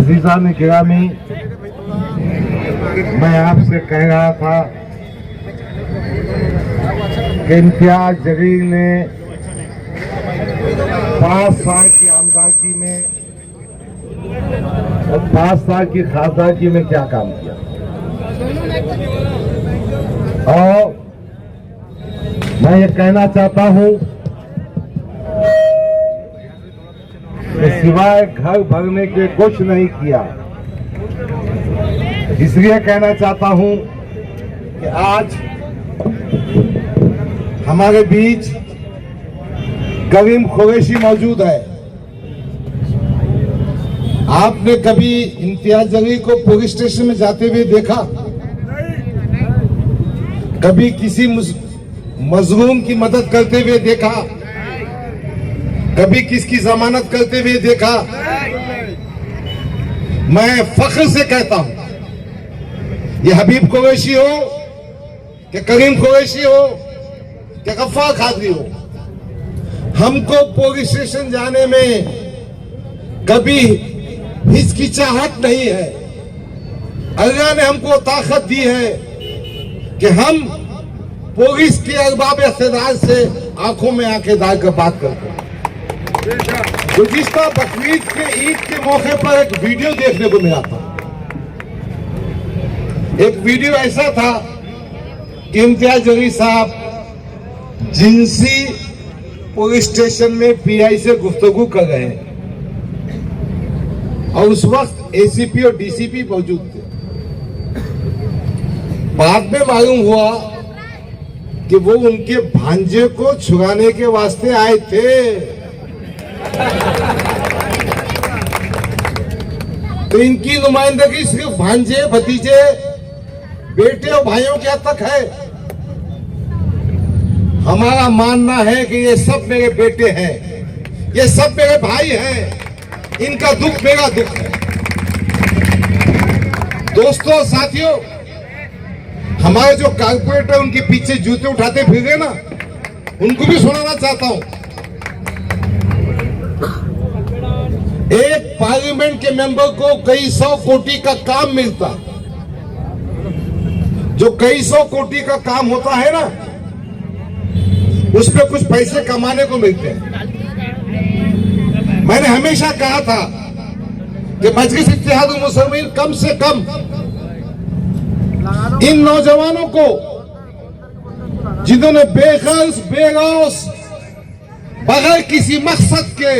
अजीज़ान गिरामी, मैं आपसे कह रहा था कि इम्तियाज जलील ने 5 साल की आमदनी में और 5 साल की खासदागी में क्या काम किया। और मैं ये कहना चाहता हूं कि सिवाय घर भरने के कुछ नहीं किया। इसलिए कहना चाहता हूं कि आज हमारे बीच करीम कुरैशी मौजूद है। आपने कभी इम्तियाज जलील को पुलिस स्टेशन में जाते हुए देखा? कभी किसी मजलूम की मदद करते हुए देखा? कभी किसकी जमानत करते हुए देखा? मैं फख्र से कहता हूं, ये हबीब कुरैशी हो कि करीम कुरैशी हो कि गफ्फार कादरी हो, हमको पुलिस स्टेशन जाने में कभी हिचकिचाहट नहीं है। अल्लाह ने हमको ताकत दी है कि हम पुलिस के अरबाब इख्तियार से आंखों में आंखें डाल कर बात करते हैं। गुज़िश्ता बकरीद के ईद के मौके पर एक वीडियो देखने को मिला था। एक वीडियो ऐसा था कि इम्तियाज जलील साहब जिंसी पुलिस स्टेशन में पीआई से गुफ्तगू कर रहे हैं और उस वक्त एसीपी और डीसीपी मौजूद थे। बाद में मालूम हुआ कि वो उनके भांजे को छुड़ाने के वास्ते आए थे। तो इनकी नुमाइंदगी सिर्फ भांजे, भतीजे, बेटे और भाइयों के हद तक है। हमारा मानना है कि ये सब मेरे बेटे हैं, ये सब मेरे भाई हैं, इनका दुख मेरा दुख है। दोस्तों, साथियों, हमारे जो कारपोरेटर उनके पीछे जूते उठाते फिर गए ना, उनको भी सुनाना चाहता हूं। एक पार्लियामेंट के मेंबर को कई 100 कोटी का काम मिलता। जो कई 100 कोटी का काम होता है ना, उस पे कुछ पैसे कमाने को मिलते हैं। मैंने हमेशा कहा था कि मजलिस इत्तेहादुल मुस्लिमीन कम से कम इन नौजवानों को जिन्होंने बेगर्ज बेगौस बगैर किसी मकसद के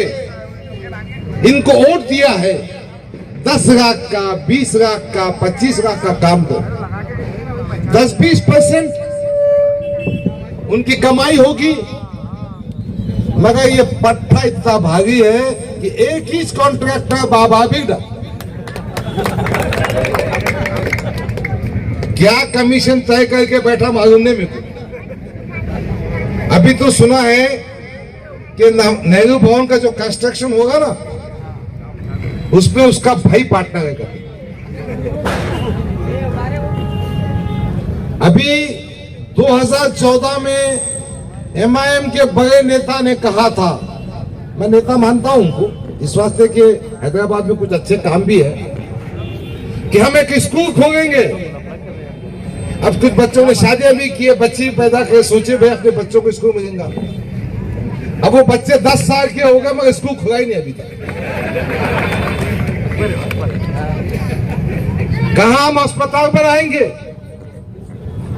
इनको वोट दिया है, 10 लाख का, 20 लाख का, 25 लाख का काम दो। 10-20% उनकी कमाई होगी, मगर ये पट्टा इतना भारी है कि एक ही कॉन्ट्रैक्टर बाबा बिगड़ा। क्या कमीशन तय करके बैठा मालूम नहीं मेरे को। अभी तो सुना है कि नेहरू भवन का जो कंस्ट्रक्शन होगा ना, उसमें उसका भाई पार्टनर है। अभी 2014 में एमआईएम के बड़े नेता ने कहा था, मैं नेता मानता हूं उनको इस वास्ते कि हैदराबाद में कुछ अच्छे काम भी है, कि हम एक स्कूल खोलेंगे। अब कुछ बच्चों ने शादियां भी की है, बच्चे पैदा करे, सोचे भाई अपने बच्चों को स्कूल मिलेगा। अब वो बच्चे 10 साल के हो गए मगर स्कूल खुला ही नहीं अभी तक। कहां हम अस्पताल बनाएंगे?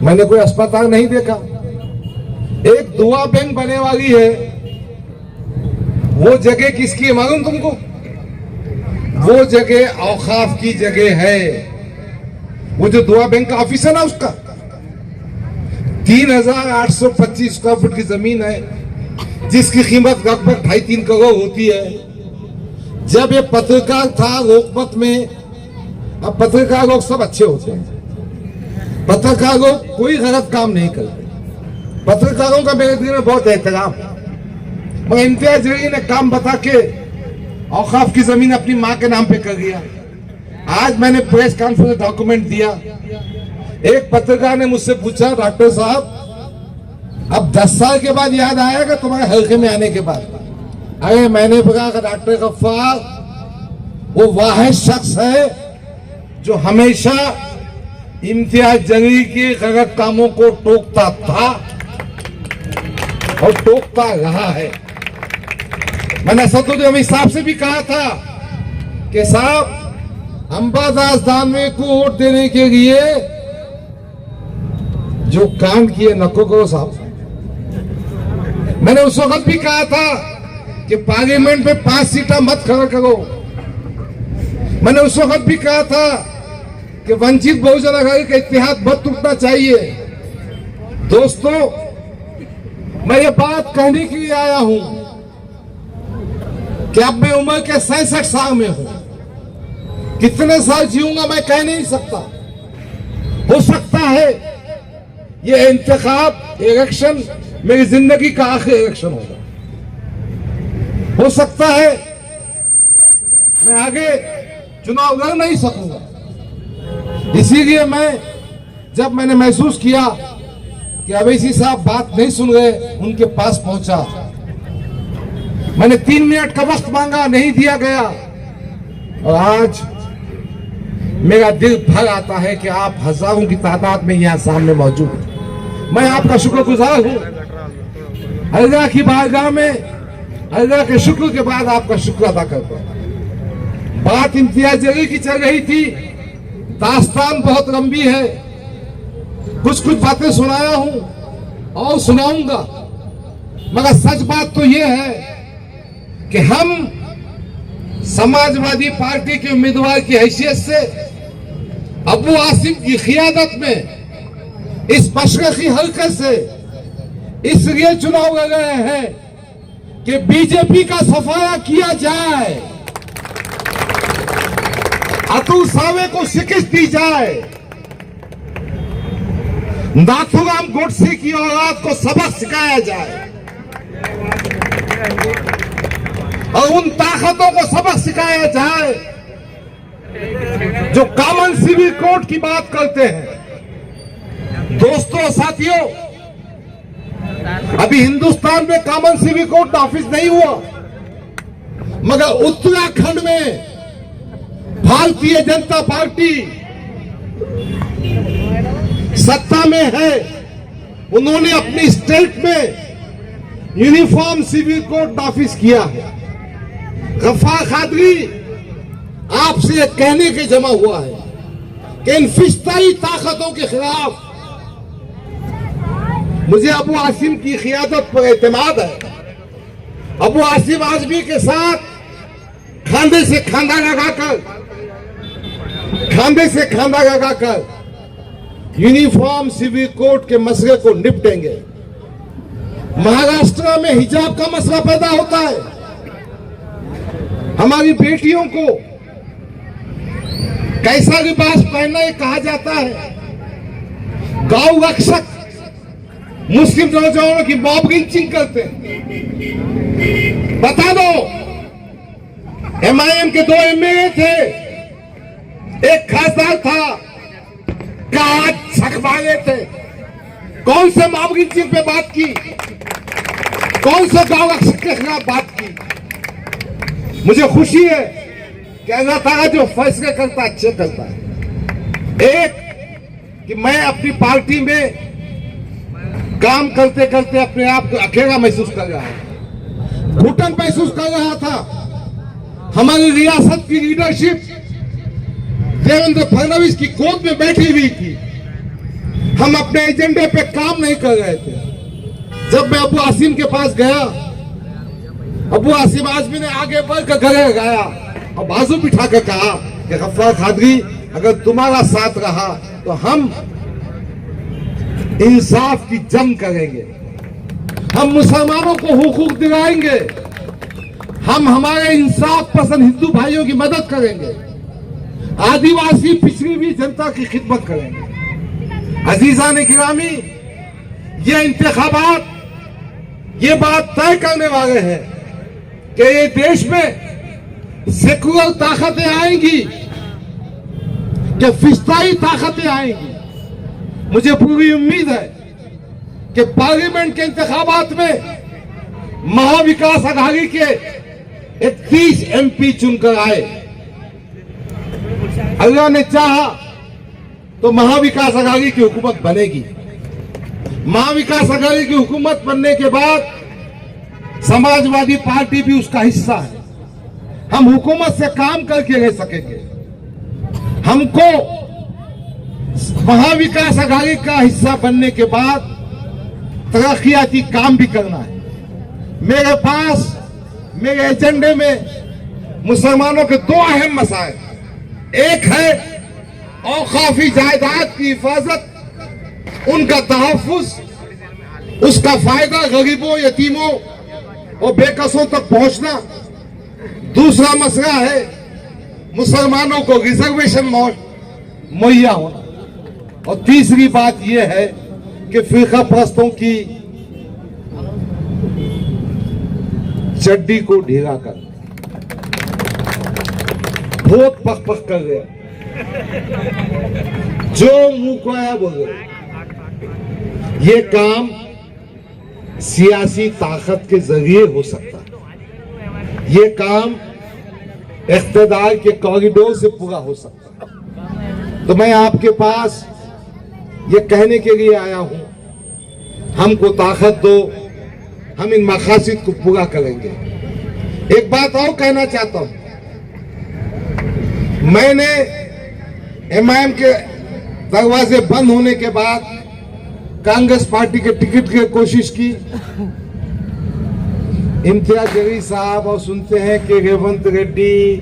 मैंने कोई अस्पताल नहीं देखा। एक दुआ बैंक बनने वाली है, वो जगह किसकी है मालूम तुमको? वो जगह औकाफ की जगह है। वो जो दुआ बैंक का ऑफिस है ना, उसका 3825 स्क्वायर फुट की जमीन है, जिसकी कीमत लगभग 2.5-3 करोड़ होती है। जब ये पत्रकार था लोकमत में, अब पत्रकार लोग सब अच्छे होते हैं, पत्रकार लोग कोई गलत काम नहीं करते, पत्रकारों का मेरे दिल में बहुत एहतराम। मगर इम्तियाज जलील ने काम बता के औकाफ की जमीन अपनी मां के नाम पे कर दिया। आज मैंने प्रेस कॉन्फ्रेंस डॉक्यूमेंट दिया। एक पत्रकार ने मुझसे पूछा, डॉक्टर साहब अब 10 साल के बाद याद आएगा तुम्हारे हल्के में आने के बाद? अरे मैंने कहा डॉक्टर गफ्फार वो वाहिद शख्स है जो हमेशा इम्तियाज जलील के गलत कामों को टोकता था और टोकता रहा है। मैंने असदुद्दीन अमीर साहब से भी कहा था कि साहब अंबादास दानवे को वोट देने के लिए जो कांड किए नको करो साहब। मैंने उस वक्त भी कहा था कि पार्लियामेंट में 5 सीटें मत खड़ा करो। मैंने उस वक्त भी कहा था कि वंचित बहुजन आघाड़ी का इतिहाद मत टूटना चाहिए। दोस्तों, मैं ये बात कहने के लिए आया हूं कि अब मैं उम्र के 67 साल में हूं। कितने साल जीऊंगा मैं कह नहीं सकता। हो सकता है ये इंतखाब इलेक्शन मेरी जिंदगी का आखिरी इलेक्शन होगा। हो सकता है मैं आगे चुनाव लड़ नहीं सकूंगा। इसीलिए जब मैंने महसूस किया कि अवैसी साहब बात नहीं सुन रहे, उनके पास पहुंचा। मैंने 3 मिनट का वक्त मांगा, नहीं दिया गया। और आज मेरा दिल भर आता है कि आप हजारों की तादाद में यहां सामने मौजूद हैं। मैं आपका शुक्रगुजार हूं। अल्लाह की बारगाह में अल्लाह के शुक्र के बाद आपका शुक्र अदा करता हूं। बात इम्तियाज जलील की चल रही थी, दास्तान बहुत लंबी है। कुछ बातें सुनाया हूं और सुनाऊंगा, मगर सच बात तो यह है कि हम समाजवादी पार्टी के उम्मीदवार की हैसियत से अबू आसिम की क़ियादत में इस मशरक़ी हल्के से इसलिए चुनाव लड़ रहे हैं कि बीजेपी का सफाया किया जाए, अतुल सावे को शिकस्त दी जाए, नाथूराम गोडसे की औलाद को सबक सिखाया जाए और उन ताकतों को सबक सिखाया जाए जो कॉमन सिविल कोड की बात करते हैं। दोस्तों, साथियों, अभी हिंदुस्तान में कॉमन सिविल कोड ऑफिस नहीं हुआ, मगर उत्तराखंड में भारतीय जनता पार्टी सत्ता में है। उन्होंने अपनी स्टेट में यूनिफॉर्म सिविल कोड ऑफिस किया है। गफ्फार कादरी आपसे कहने के जमा हुआ है कि इन फिस्ताई ताकतों के खिलाफ मुझे अबू आसिम की क़ियादत पर एतमाद है। अबू आसिम आजमी के साथ खांधे से खांधा लगाकर यूनिफॉर्म सिविल कोड के मसले को निपटेंगे। महाराष्ट्र में हिजाब का मसला पैदा होता है। हमारी बेटियों को कैसा लिबास पहनना ये कहा जाता है। गांव रक्षक मुस्लिम नौजवानों की मॉब लिंचिंग करते हैं। बता दो, एमआईएम के 2 एमएलए थे, एक खासदार था, कहा छकवाले थे। कौन से मॉब लिंचिंग पे बात की, कौन से गांव रक्षक के खिलाफ बात की। मुझे खुशी है कि अल्लाह ताला जो फैसले करता अच्छे करता है। एक कि मैं अपनी पार्टी में काम करते करते अपने आप को अकेला महसूस कर रहा था, घुटन महसूस कर रहा था। हमारी रियासत की लीडरशिप देवेंद्र फडणवीस की गोद में बैठी हुई थी। हम अपने एजेंडे पे काम नहीं कर रहे थे। जब मैं अबू आसिम के पास गया, अबू आसिम आजमी ने आगे बढ़कर गले लगाया और बाजू बिठा कर कहा कि गफ्फार कादरी, अगर तुम्हारा साथ रहा तो हम इंसाफ की जंग करेंगे, हम मुसलमानों को हुकूक दिलाएंगे, हम हमारे इंसाफ पसंद हिंदू भाइयों की मदद करेंगे, आदिवासी पिछड़ी हुई जनता की खिदमत करेंगे। अजीजान गिरामी, ये इंतखाबात ये बात तय करने वाले हैं कि ये देश में सेकुलर ताकतें आएंगी कि फिस्ताई ताकतें आएंगी। मुझे पूरी उम्मीद है कि पार्लियामेंट के इंतखाबात में महाविकास आघाड़ी के 31 एमपी चुनकर आए। अल्लाह ने चाहा तो महाविकास अघाड़ी की हुकूमत बनेगी। महाविकास अघाड़ी की हुकूमत बनने के बाद समाजवादी पार्टी भी उसका हिस्सा है। हम हुकूमत से काम करके रह सकेंगे। हमको महाविकास अघाड़ी का हिस्सा बनने के बाद तरक्कियाती काम भी करना है। मेरे पास मेरे एजेंडे में मुसलमानों के दो अहम मसाइल, एक है औकाफी जायदाद की हिफाजत, उनका तहफ्फुज, उसका फायदा गरीबों, यतीमों और बेकसों तक पहुंचना। दूसरा मसला है मुसलमानों को रिजर्वेशन मुहैया होना। और तीसरी बात यह है कि फिरका परस्तों की चड्डी को ढीला कर, बहुत पक पक कर रहे, जो मुंह को आया बोल रहे। ये काम सियासी ताकत के जरिए हो सकता है। ये काम इख्तिदार के कॉरिडोर से पूरा हो सकता है। तो मैं आपके पास ये कहने के लिए आया हूं, हमको ताकत दो, हम इन मकासद को पूरा करेंगे। एक बात और कहना चाहता हूं, मैंने एमआईएम के दरवाजे बंद होने के बाद कांग्रेस पार्टी के टिकट की कोशिश की। इम्तियाज जलील साहब और सुनते हैं कि रेवंत रेड्डी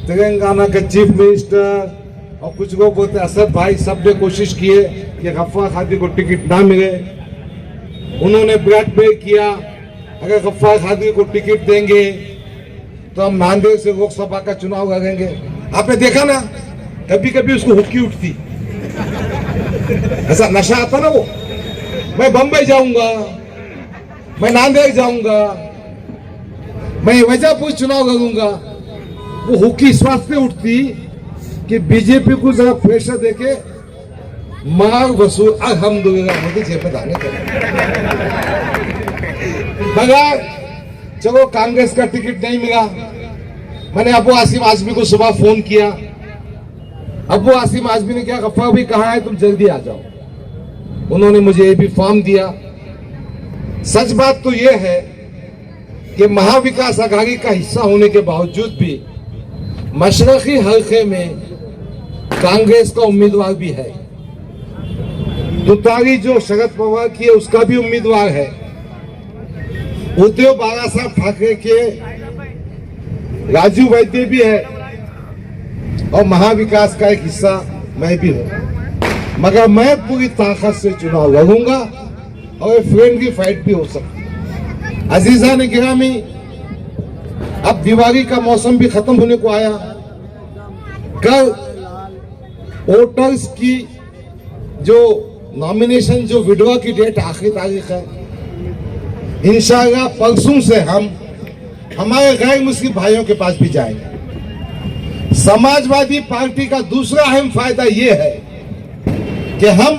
तेलंगाना के चीफ मिनिस्टर और कुछ लोग बोलते असद भाई, सब ने कोशिश की है कि गफ्फार खादी को टिकट ना मिले। उन्होंने ब्लैकमेल किया, अगर गफ्फार खादी को टिकट देंगे तो हम नांदेड़ से लोकसभा का चुनाव लड़ेंगे। आपने देखा ना, कभी कभी उसको हुक्की उठती, ऐसा नशा आता ना वो। मैं बंबई जाऊंगा, मैं नांदेड़ जाऊंगा, मैं वजहपुर चुनाव लड़ूंगा। वो हुक्की इस वास्ते उठती कि बीजेपी को जरा प्रेशर देके मार वसूल अल्हम्दुलिल्लाह मोदी जेब में दाने करें। मगर चलो कांग्रेस का टिकट नहीं मिला। मैंने अबू आसिम आजमी को सुबह फोन किया। अबू आसिम आजमी ने क्या, गफ्फार भी कहा है, तुम जल्दी आ जाओ। उन्होंने मुझे ये भी फॉर्म दिया। सच बात तो यह है कि महाविकास अघाड़ी का हिस्सा होने के बावजूद भी मशरकी हल्के में कांग्रेस का उम्मीदवार भी है। तुतारी जो शरद पवार की है उसका भी उम्मीदवार है। उद्धव बाला साहब ठाकरे के राजू वैद्य भी है और महाविकास का एक हिस्सा मैं भी हूं। मगर मैं पूरी ताकत से चुनाव लड़ूंगा और फ्रेंडली फाइट भी हो सकती है। अजीजा ने गिरामी, अब दिवाली का मौसम भी खत्म होने को आया। कल वोटर्स की जो नॉमिनेशन, जो विड्रॉ की डेट आखिरी तारीख है, इंशाअल्लाह परसों से हम हमारे गैर मुस्लिम भाइयों के पास भी जाएंगे। समाजवादी पार्टी का दूसरा अहम फायदा यह है कि हम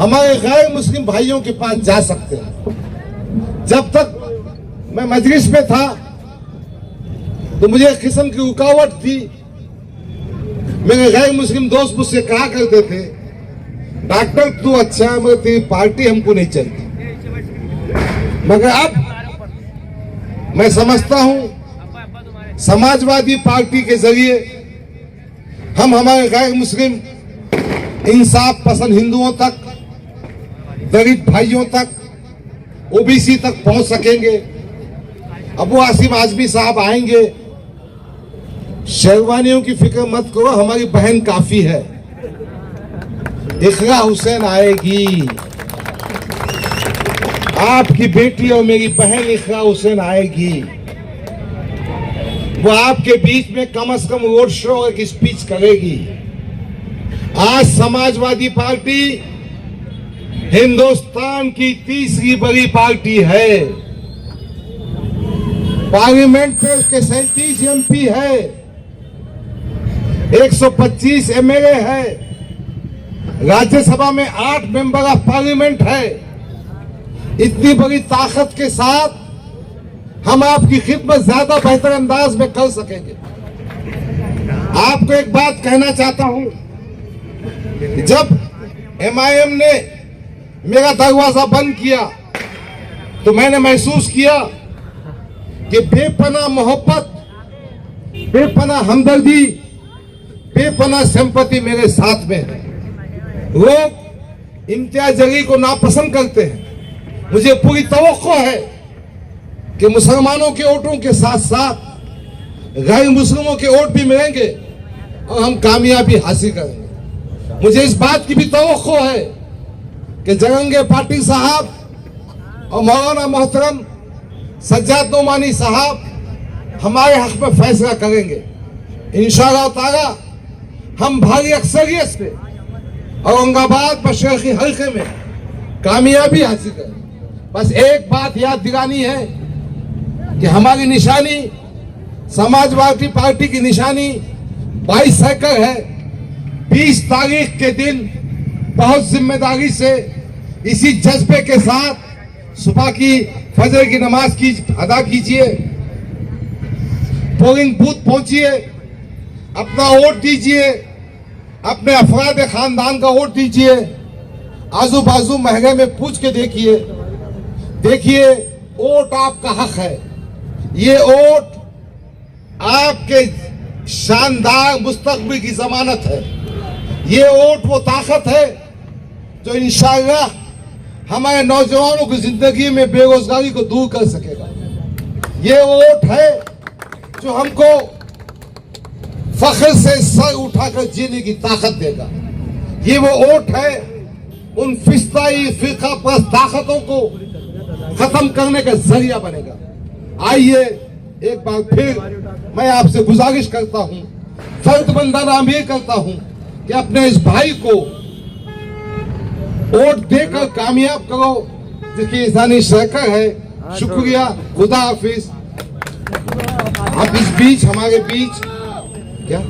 हमारे गैर मुस्लिम भाइयों के पास जा सकते हैं। जब तक मैं मजलिस में था तो मुझे एक किस्म की रुकावट थी। मेरे गैर मुस्लिम दोस्त मुझसे कहा करते थे, डॉक्टर तू अच्छा है मगर तेरी पार्टी हमको नहीं चलती। मगर अब मैं समझता हूं समाजवादी पार्टी के जरिए हम हमारे गैर मुस्लिम इंसाफ पसंद हिंदुओं तक, दलित भाइयों तक, ओबीसी तक पहुंच सकेंगे। अबू आसिम आजमी साहब आएंगे। शेरवानियों की फिक्र मत करो, हमारी बहन काफी है। इकरा हुसैन आएगी, आपकी बेटी और मेरी बहन इकरा हुसैन आएगी। वो आपके बीच में कम से कम रोड शो और एक स्पीच करेगी। आज समाजवादी पार्टी हिंदुस्तान की तीसरी बड़ी पार्टी है। पार्लियामेंट में उसके 37 एमपी है, 125 एमएलए है, राज्यसभा में 8 मेंबर ऑफ पार्लियामेंट है। इतनी बड़ी ताकत के साथ हम आपकी खिदमत ज्यादा बेहतर अंदाज में कर सकेंगे। आपको एक बात कहना चाहता हूं कि जब MIM ने मेरा दरवाजा बंद किया तो मैंने महसूस किया कि बेपनाह मोहब्बत, बेपनाह हमदर्दी, बेपनाह सिंपैथी मेरे साथ में है। लोग इम्तियाज जलील को नापसंद करते हैं। मुझे पूरी तवक्को है कि मुसलमानों के वोटों के साथ साथ गैर मुस्लिमों के वोट भी मिलेंगे और हम कामयाबी हासिल करेंगे। मुझे इस बात की भी तवक्को है कि जगंगे पाटिल साहब और मौलाना मोहतरम सज्जाद नोमानी साहब हमारे हक में फैसला करेंगे। इंशाअल्लाह ताला हम भारी अक्सरियत से औरंगाबाद मशरक़ी हल्के में कामयाबी हासिल करेंगे। बस एक बात याद दिलानी है कि हमारी निशानी, समाजवादी पार्टी की निशानी 22 साइकिल है। 20 तारीख के दिन बहुत जिम्मेदारी से इसी जज्बे के साथ सुबह की फजर की नमाज की अदा कीजिए, पोलिंग बूथ पहुंचिए, अपना वोट दीजिए, अपने अफराद खानदान का वोट दीजिए। आजू बाजू महंगे में पूछ के देखिए, वोट आपका हक है। ये वोट आपके शानदार मुस्तकबिल की जमानत है। ये वोट वो ताकत है जो इंशाअल्लाह हमारे नौजवानों की जिंदगी में बेरोजगारी को दूर कर सकेगा। ये वोट है जो हमको फख्र से सर उठाकर जीने की ताकत देगा। ये वो वोट है उन फिस्ताई फिरका परस्त ताकतों को खत्म करने का जरिया बनेगा। आइए एक बार फिर मैं आपसे गुजारिश करता हूं, फर्ज बंदाना अमीर करता हूं कि अपने इस भाई को वोट देकर कामयाब करो, जिसकी इंसानी शरकत है। शुक्रिया, खुदा हाफिज। अब इस बीच हमारे बीच क्या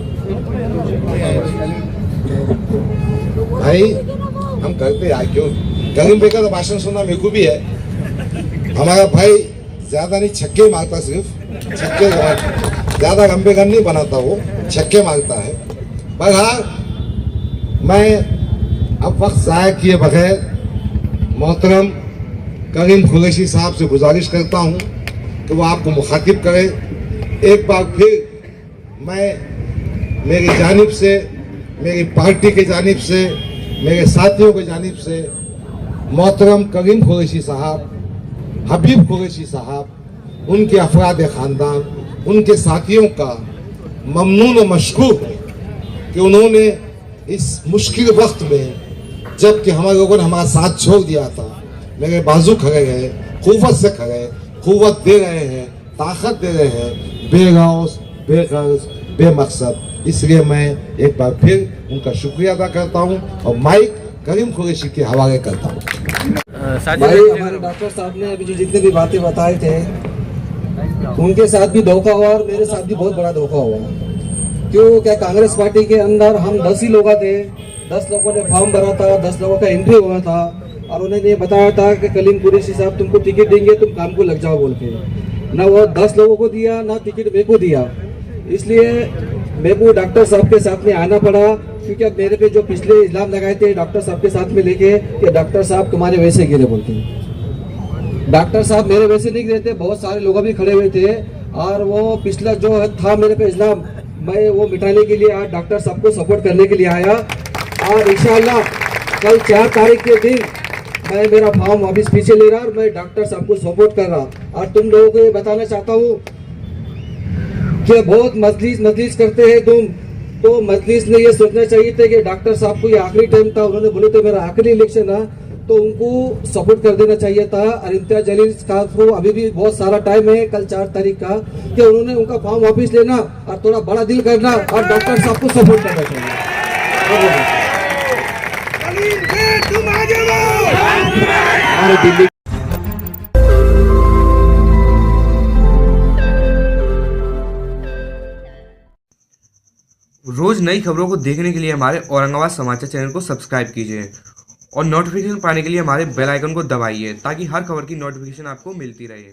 भाई हम करते आए क्यों? करीम भाई का तो भाषण सुनना मेरे को भी है। हमारा भाई ज्यादा नहीं छक्के मारता, सिर्फ छक्के ज्यादा लंबे गन नहीं बनाता, वो छक्के मारता है। पर हाँ, मैं अब वक्त ज़ाया किए बगैर मोहतरम करीम कुरैशी साहब से गुजारिश करता हूं कि वो आपको मुखातिब करें। एक बार फिर मैं मेरी जानिब से, मेरी पार्टी की जानिब से, मेरे साथियों की जानिब से मोहतरम करीम कुरैशी साहब, हबीब कुरैशी साहब, उनके अफराद ख़ानदान, उनके साथियों का ममनून व मशकूर कि उन्होंने इस मुश्किल वक्त में, जबकि हमारे लोगों ने हमारा साथ छोड़ दिया था, मेरे बाजू खड़े गए, कुव्वत से खड़े, कुव्वत दे रहे हैं, ताकत दे रहे हैं, बेगौस, बेगर्ज, बेमकसद। इसलिए मैं एक बार फिर उनका शुक्रिया अदा करता हूं और माइक करीम कुरैशी के हवाले करता हूं। भाई, हमारे डॉक्टर साहब ने अभी जो जितने भी बातें बताए थे, उनके साथ भी धोखा हुआ और मेरे साथ भी बहुत बड़ा धोखा हुआ। क्यों? क्या कांग्रेस पार्टी के अंदर हम 10 ही लोग थे, 10 लोगों ने फॉर्म भरा था, 10 लोगों का एंट्री हुआ था और उन्होंने ये बताया था कि करीम कुरैशी साहब तुमको टिकट देंगे, तुम काम को लग जाओ बोल के। ना वो 10 लोगों को दिया, ना टिकट मेरे को दिया। इसलिए मेरे को डॉक्टर साहब के साथ में आना पड़ा, क्योंकि अब मेरे पे जो पिछले इल्जाम लगाए थे डॉक्टर साहब के साथ में लेके कि डॉक्टर साहब तुम्हारे वैसे गिरे बोलते हैं। डॉक्टर साहब मेरे वैसे नहीं गिरे थे, बहुत सारे लोग भी खड़े हुए थे और वो पिछला जो था मेरे पे इल्जाम, मैं वो मिटाने के लिए आज डॉक्टर साहब को सपोर्ट करने के लिए आया। और इंशाअल्लाह कल 4 तारीख के दिन मैं मेरा फॉर्म वापस पीछे ले रहा और मैं डॉक्टर साहब को सपोर्ट कर रहा। और तुम लोगों को ये बताना चाहता हूँ कि बहुत मजलिस करते हैं तुम, तो मजलिस ने ये सोचना चाहिए था कि डॉक्टर साहब को ये आखिरी टाइम था, उन्होंने बोले थे मेरा आखिरी इलेक्शन है, तो उनको सपोर्ट कर देना चाहिए था। और इम्तियाज जलील का को अभी भी बहुत सारा टाइम है, कल 4 तारीख का, कि उन्होंने उनका फॉर्म वापस लेना और थोड़ा बड़ा दिल करना और डॉक्टर साहब को सपोर्ट करना चाहिए। दिल्ली रोज नई खबरों को देखने के लिए हमारे औरंगाबाद समाचार चैनल को सब्सक्राइब कीजिए और नोटिफिकेशन पाने के लिए हमारे बेल आइकन को दबाइए ताकि हर खबर की नोटिफिकेशन आपको मिलती रहे।